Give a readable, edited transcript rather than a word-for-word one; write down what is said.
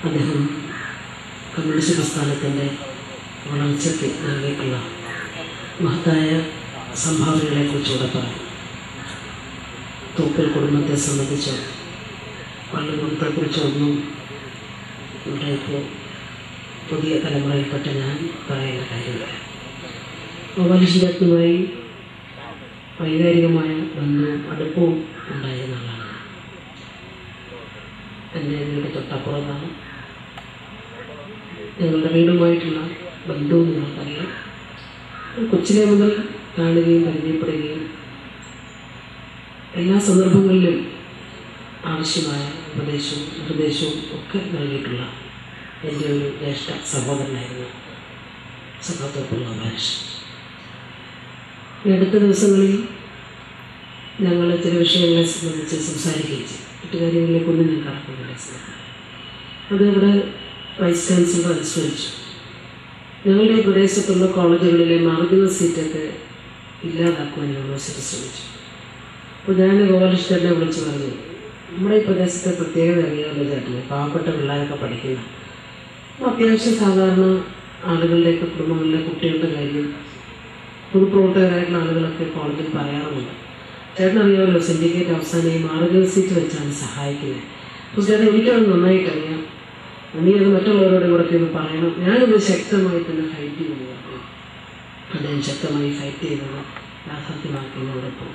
അദ്ദേഹം കമ്മ്യൂണിസ്റ്റ് പ്രസ്ഥാനത്തിൻ്റെ വളർച്ചയ്ക്ക് നൽകിയിട്ടുള്ള മഹത്തായ സംഭാവനകളെക്കുറിച്ചുകൂടെ പറയും. തോപ്പിൽ കുടുംബത്തെ സംബന്ധിച്ച് പള്ളികുടുംബത്തെക്കുറിച്ച് ഒന്നും ഇവിടെ ഇപ്പോൾ പുതിയ തലമുറയിൽപ്പെട്ട ഞാൻ പറയേണ്ട കാര്യമില്ല. ഗോപാലകൃഷ്ണനുമായി വൈകാരികമായ ബന്ധവും അടുപ്പവും ഉണ്ടായിരുന്ന ആളാണ്. എൻ്റെ വീട് തൊട്ടപ്പുറത്താണ്. ഞങ്ങളുടെ വീടുമായിട്ടുള്ള ബന്ധവും നിങ്ങൾക്കറിയാം. കൊച്ചിലെ മുതൽ കാണുകയും പരിചയപ്പെടുകയും എല്ലാ സന്ദർഭങ്ങളിലും ആവശ്യമായ ഉപദേശവും നിർദ്ദേശവും ഒക്കെ നൽകിയിട്ടുള്ള എൻ്റെ ഒരു ജ്യേഷ്ഠ സഹോദരനായിരുന്നു സഖാത്തോപ്പിൽ ഗോപാലകൃഷ്ണൻ. ഈ അടുത്ത ദിവസങ്ങളിൽ ഞങ്ങൾ ചില വിഷയങ്ങളെ സംബന്ധിച്ച് സംസാരിക്കുകയും ചെയ്തു. മറ്റു കാര്യങ്ങളിലേക്കൊന്നും ഞാൻ കടക്കുന്നില്ല. അത് ഇവിടെ വൈസ് ചാൻസലർ അനുസ്മരിച്ചു. ഞങ്ങളുടെ ഈ പ്രദേശത്തുള്ള കോളേജുകളിലെ മാർജിനൽ സീറ്റൊക്കെ ഇല്ലാതാക്കുവാൻ യൂണിവേഴ്സിറ്റി ശ്രമിച്ചു. അപ്പോൾ ഞാൻ ഗോപാലകൃഷ്ണനെ വിളിച്ച് പറഞ്ഞു, നമ്മുടെ ഈ പ്രദേശത്തെ പ്രത്യേകത അറിയാമല്ലോ ചേട്ടന്, പാവപ്പെട്ട പിള്ളേരൊക്കെ പഠിക്കുന്ന അത്യാവശ്യം സാധാരണ ആളുകളുടെയൊക്കെ കുടുംബങ്ങളിലെ കുട്ടികളുടെ കാര്യം പൊതുപ്രവർത്തകരായിട്ടുള്ള ആളുകളൊക്കെ കോളേജിൽ പറയാറുണ്ട്. ചേട്ടനറിയാമല്ലോ, സിൻഡിക്കേറ്റ് അവസാനം ഈ മാർജിനൽ സീറ്റ് വെച്ചാണ് സഹായിക്കുന്നത്. അപ്പോൾ ചേട്ടൻ എനിക്കത് നന്നായിട്ടറിയാം, നീ അത് മറ്റുള്ളവരോട് കൂടെ ഒന്ന് പറയണം. ഞാനത് ശക്തമായി തന്നെ ഫൈറ്റ് ചെയ്യുന്നു. അദ്ദേഹം ശക്തമായി ഫൈറ്റ് ചെയ്യുന്നത് യാഥാർത്ഥ്യമാക്കുന്നതോടൊപ്പം